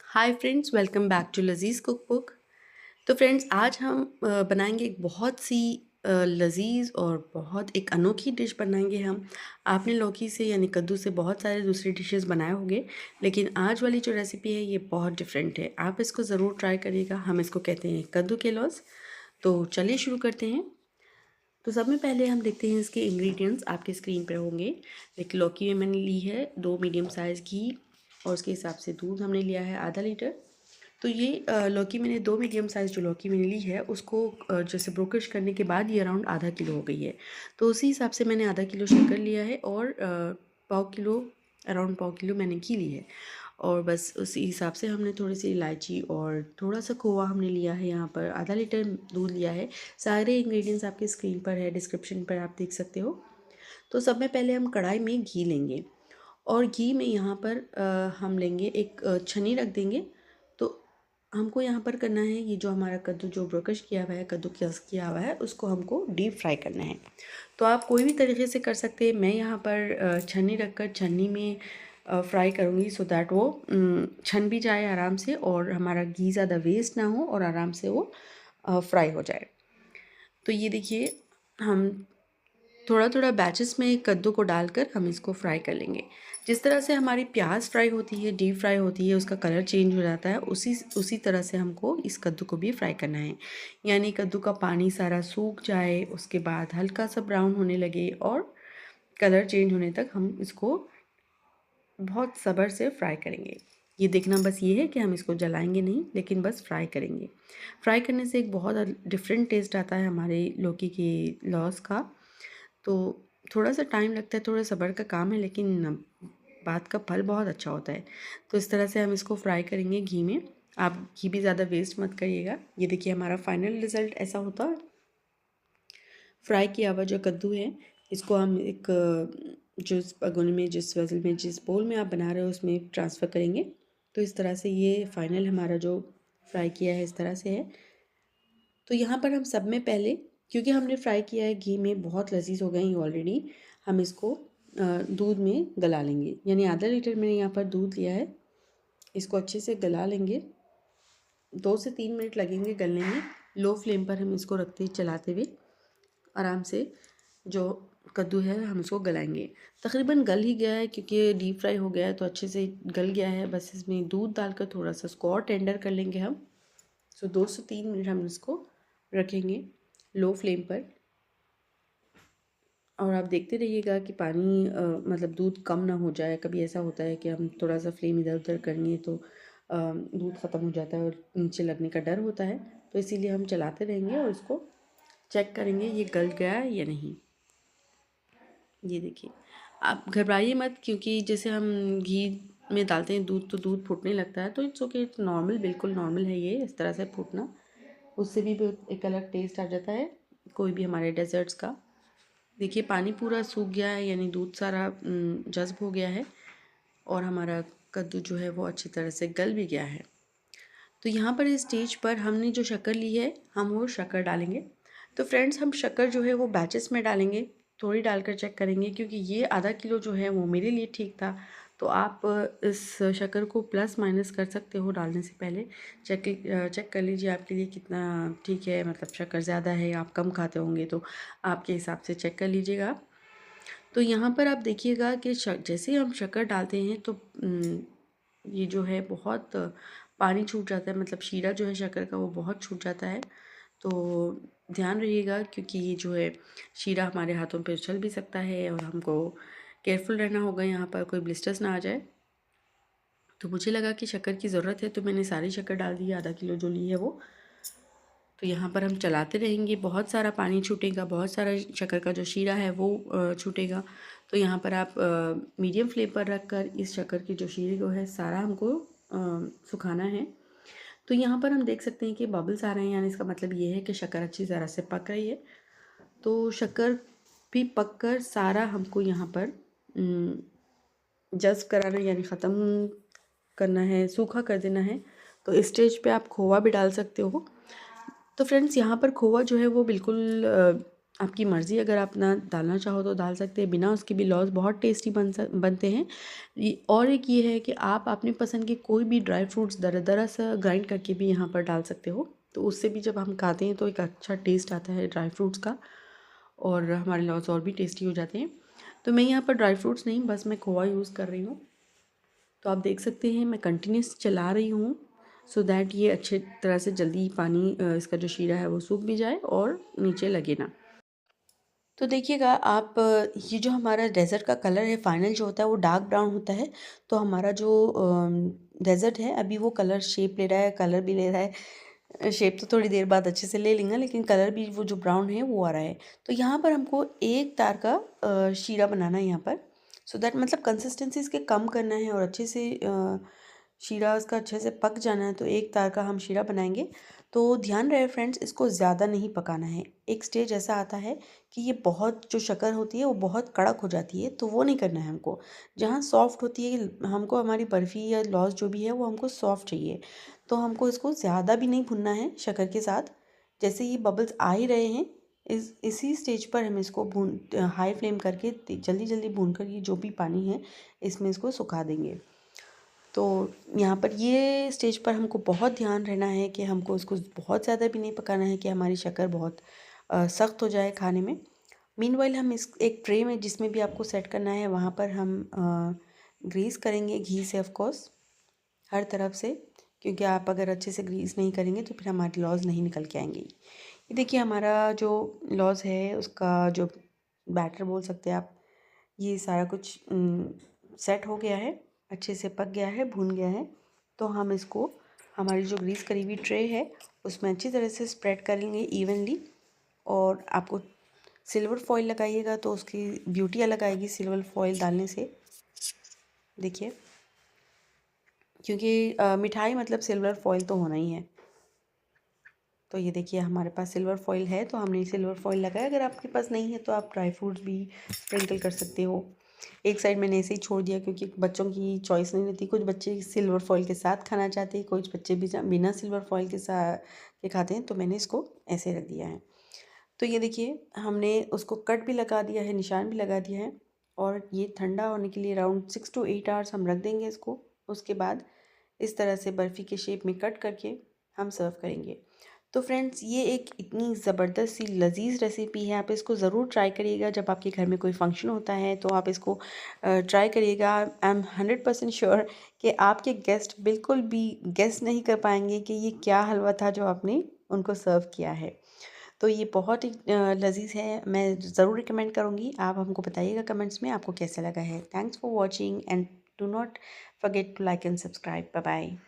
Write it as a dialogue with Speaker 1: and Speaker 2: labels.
Speaker 1: Hi friends, welcome back to Lazeez cook book. तो friends, आज हम बनाएंगे एक बहुत सी लजीज़ और बहुत एक अनोखी डिश बनाएंगे हम। आपने लौकी से यानी कद्दू से बहुत सारे दूसरे डिशेस बनाए होंगे, लेकिन आज वाली जो रेसिपी है ये बहुत डिफरेंट है। आप इसको ज़रूर ट्राई करिएगा। हम इसको कहते हैं कद्दू के लौस। तो चलिए शुरू करते हैं। तो सब में पहले हम देखते हैं इसके इंग्रेडिएंट्स आपके स्क्रीन पर होंगे। एक लौकी में मैंने ली है 2 मीडियम साइज़ घी, और उसके हिसाब से दूध हमने लिया है आधा लीटर। तो ये लौकी मैंने 2 मीडियम साइज़ जो लौकी मैंने ली है उसको जैसे ब्रोकश करने के बाद ये अराउंड आधा किलो हो गई है। तो उसी हिसाब से मैंने आधा किलो शक्कर लिया है, और पाव किलो, अराउंड पाव किलो मैंने घी ली है। और बस उसी हिसाब से हमने थोड़ी सी इलायची और थोड़ा सा खोवा हमने लिया है। यहाँ पर आधा लीटर दूध लिया है। सारे इंग्रेडिएंट्स आपके स्क्रीन पर है, डिस्क्रिप्शन पर आप देख सकते हो। तो सब में पहले हम कढ़ाई में घी लेंगे, और घी में यहाँ पर हम लेंगे एक छन्नी रख देंगे। तो हमको यहाँ पर करना है, ये जो हमारा कद्दू जो ब्रोकश किया हुआ है, कद्दू कस किया हुआ है, उसको हमको डीप फ्राई करना है। तो आप कोई भी तरीके से कर सकते हैं। मैं यहाँ पर छन्नी रखकर छन्नी में फ्राई करूँगी, सो दैट वो छन भी जाए आराम से, और हमारा घी ज़्यादा वेस्ट ना हो, और आराम से वो फ्राई हो जाए। तो ये देखिए, हम थोड़ा थोड़ा बैचेस में कद्दू को डालकर हम इसको फ्राई कर लेंगे। जिस तरह से हमारी प्याज फ्राई होती है, डीप फ्राई होती है, उसका कलर चेंज हो जाता है, उसी उसी तरह से हमको इस कद्दू को भी फ्राई करना है। यानी कद्दू का पानी सारा सूख जाए, उसके बाद हल्का सा ब्राउन होने लगे और कलर चेंज होने तक हम इसको बहुत सब्र से फ्राई करेंगे। ये देखना बस ये है कि हम इसको जलाएंगे नहीं, लेकिन बस फ्राई करेंगे। फ्राई करने से एक बहुत डिफरेंट टेस्ट आता है हमारे लौकी के लॉस का। तो थोड़ा सा टाइम लगता है, थोड़ा सब्र का काम है, लेकिन बात का फल बहुत अच्छा होता है। तो इस तरह से हम इसको फ्राई करेंगे घी में। आप घी भी ज़्यादा वेस्ट मत करिएगा। ये देखिए, हमारा फाइनल रिज़ल्ट ऐसा होता है। फ्राई किया हुआ जो कद्दू है, इसको हम एक जिस भगोने में, जिस वेसल में, जिस बोल में आप बना रहे हो उसमें ट्रांसफ़र करेंगे। तो इस तरह से ये फाइनल हमारा जो फ्राई किया है इस तरह से है। तो यहाँ पर हम सब में पहले, क्योंकि हमने फ्राई किया है घी में, बहुत लजीज हो गए हैं ऑलरेडी, हम इसको दूध में गला लेंगे। यानी आधा लीटर मैंने यहाँ पर दूध लिया है, इसको अच्छे से गला लेंगे। 2 से 3 मिनट लगेंगे गलने में। लो फ्लेम पर हम इसको रखते चलाते हुए आराम से जो कद्दू है हम इसको गलाएंगे। तकरीबन गल ही गया है, क्योंकि ये डीप फ्राई हो गया है तो अच्छे से गल गया है। बस इसमें दूध डालकर थोड़ा सा इसको और टेंडर कर लेंगे हम। सो 2 से 3 मिनट हम इसको रखेंगे लो फ्लेम पर। और आप देखते रहिएगा कि पानी मतलब दूध कम ना हो जाए। कभी ऐसा होता है कि हम थोड़ा सा फ्लेम इधर उधर करनी है तो दूध ख़त्म हो जाता है और नीचे लगने का डर होता है। तो इसीलिए हम चलाते रहेंगे और इसको चेक करेंगे ये गल गया है या नहीं। ये देखिए, आप घबराइए मत, क्योंकि जैसे हम घी में डालते हैं दूध तो दूध फूटने लगता है। तो इट्स ओके, इट्स नॉर्मल, बिल्कुल नॉर्मल है ये इस तरह से फूटना। उससे भी एक अलग टेस्ट आ जाता है कोई भी हमारे डेजर्ट्स का। देखिए, पानी पूरा सूख गया है, यानी दूध सारा जज़्ब हो गया है, और हमारा कद्दू जो है वो अच्छी तरह से गल भी गया है। तो यहाँ पर इस स्टेज पर हमने जो शक्कर ली है, हम वो शक्कर डालेंगे। तो फ्रेंड्स, हम शक्कर जो है वो बैचेस में डालेंगे, थोड़ी डालकर चेक करेंगे, क्योंकि ये आधा किलो जो है वो मेरे लिए ठीक था। तो आप इस शक्कर को प्लस माइनस कर सकते हो डालने से पहले। चेक कर लीजिए आपके लिए कितना ठीक है, मतलब शक्कर ज़्यादा है, आप कम खाते होंगे तो आपके हिसाब से चेक कर लीजिएगा। तो यहाँ पर आप देखिएगा कि जैसे ही हम शक्कर डालते हैं तो ये जो है बहुत पानी छूट जाता है, मतलब शीरा जो है शक्कर का वो बहुत छूट जाता है। तो ध्यान रहिएगा, क्योंकि ये जो है शीरा हमारे हाथों पे उछल भी सकता है, और हमको केयरफुल रहना होगा यहाँ पर कोई ब्लिस्टर्स ना आ जाए। तो मुझे लगा कि शक्कर की ज़रूरत है, तो मैंने सारी शक्कर डाल दी है, आधा किलो जो ली है वो। तो यहाँ पर हम चलाते रहेंगे, बहुत सारा पानी छूटेगा, बहुत सारा शक्कर का जो शीरा है वो छूटेगा। तो यहाँ पर आप मीडियम फ्लेम पर रखकर इस शक्कर की जो शीरे को है सारा हमको सुखाना है। तो यहाँ पर हम देख सकते हैं कि बबल्स आ रहे हैं, यानी इसका मतलब ये है कि शक्कर अच्छी तरह से पक रही है। तो शक्कर भी पककर सारा हमको यहाँ पर जज़्ब कराना, यानी ख़त्म करना है, सूखा कर देना है। तो इस स्टेज पे आप खोवा भी डाल सकते हो। तो फ्रेंड्स, यहाँ पर खोवा जो है वो बिल्कुल आपकी मर्ज़ी, अगर आप ना डालना चाहो तो डाल सकते हैं, बिना उसके भी लॉज़ बहुत टेस्टी बनते हैं। और एक ये है कि आप अपनी पसंद के कोई भी ड्राई फ्रूट्स दरा सा ग्राइंड करके भी यहाँ पर डाल सकते हो, तो उससे भी जब हम खाते हैं तो एक अच्छा टेस्ट आता है ड्राई फ्रूट्स का, और हमारे लॉज़ और भी टेस्टी हो जाते हैं। तो मैं यहाँ पर ड्राई फ्रूट्स नहीं, बस मैं खोआ यूज़ कर रही हूँ। तो आप देख सकते हैं मैं कंटिन्यूस चला रही हूँ, सो दैट ये अच्छे तरह से जल्दी पानी इसका जो शीरा है वो सूख भी जाए और नीचे लगे ना। तो देखिएगा आप, ये जो हमारा डेज़र्ट का कलर है फाइनल जो होता है वो डार्क ब्राउन होता है। तो हमारा जो डेज़र्ट है अभी वो कलर शेप ले रहा है, कलर भी ले रहा है। शेप तो थोड़ी देर बाद अच्छे से ले लेंगे, लेकिन कलर भी वो जो ब्राउन है वो आ रहा है। तो यहाँ पर हमको एक तार का शीरा बनाना है यहाँ पर, सो दैट मतलब कंसिस्टेंसी इसके कम करना है और अच्छे से शीरा इसका अच्छे से पक जाना है। तो एक तार का हम शीरा बनाएंगे। तो ध्यान रहे फ्रेंड्स, इसको ज़्यादा नहीं पकाना है। एक स्टेज ऐसा आता है कि ये बहुत जो शक्कर होती है वो बहुत कड़क हो जाती है, तो वो नहीं करना है हमको। जहाँ सॉफ्ट होती है, हमको हमारी बर्फ़ी या लॉज़ जो भी है वो हमको सॉफ्ट चाहिए। तो हमको इसको ज़्यादा भी नहीं भुनना है शक्कर के साथ। जैसे ये बबल्स आ ही रहे हैं, इसी स्टेज पर हम इसको हाई फ्लेम करके जल्दी जल्दी भून कर ये जो भी पानी है इसमें इसको सुखा देंगे। तो यहाँ पर ये स्टेज पर हमको बहुत ध्यान रहना है कि हमको इसको बहुत ज़्यादा भी नहीं पकाना है कि हमारी शक्कर बहुत सख्त हो जाए खाने में। मीनवाइल हम इस एक ट्रे में जिसमें भी आपको सेट करना है वहाँ पर हम ग्रीस करेंगे घी से, ऑफ कोर्स हर तरफ से, क्योंकि आप अगर अच्छे से ग्रीस नहीं करेंगे तो फिर हमारी लॉज़ नहीं निकल के आएंगी। ये देखिए हमारा जो लॉज़ है उसका जो बैटर बोल सकते हैं आप, ये सारा कुछ सेट हो गया है, अच्छे से पक गया है, भून गया है। तो हम इसको हमारी जो ग्रीस करी हुई ट्रे है उसमें अच्छी तरह से स्प्रेड करेंगे इवनली। और आपको सिल्वर फॉइल लगाइएगा तो उसकी ब्यूटी अलग आएगी सिल्वर फॉइल डालने से। देखिए, क्योंकि मिठाई मतलब सिल्वर फॉइल तो होना ही है। तो ये देखिए हमारे पास सिल्वर फॉइल है तो हमने सिल्वर फॉइल लगाया। अगर आपके पास नहीं है तो आप ड्राई फ्रूट्स भी स्प्रिंकल कर सकते हो। एक साइड मैंने ऐसे ही छोड़ दिया क्योंकि बच्चों की चॉइस नहीं रहती, कुछ बच्चे सिल्वर फॉइल के साथ खाना चाहते हैं, कुछ बच्चे भी बिना सिल्वर फॉइल के साथ के खाते हैं, तो मैंने इसको ऐसे रख दिया है। तो ये देखिए हमने उसको कट भी लगा दिया है, निशान भी लगा दिया है, और ये ठंडा होने के लिए अराउंड 6 to 8 आवर्स हम रख देंगे इसको। उसके बाद इस तरह से बर्फ़ी के शेप में कट करके हम सर्व करेंगे। तो फ्रेंड्स, ये एक इतनी ज़बरदस्त सी लज़ीज़ रेसिपी है, आप इसको ज़रूर ट्राई करिएगा। जब आपके घर में कोई फंक्शन होता है तो आप इसको ट्राई करिएगा। आई एम 100% श्योर कि आपके गेस्ट बिल्कुल भी गेस नहीं कर पाएंगे कि ये क्या हलवा था जो आपने उनको सर्व किया है। तो ये बहुत ही लज़ीज़ है, मैं ज़रूर रिकमेंड करूँगी। आप हमको बताइएगा कमेंट्स में आपको कैसा लगा है। Thanks for watching and do not forget to like and subscribe. Bye bye.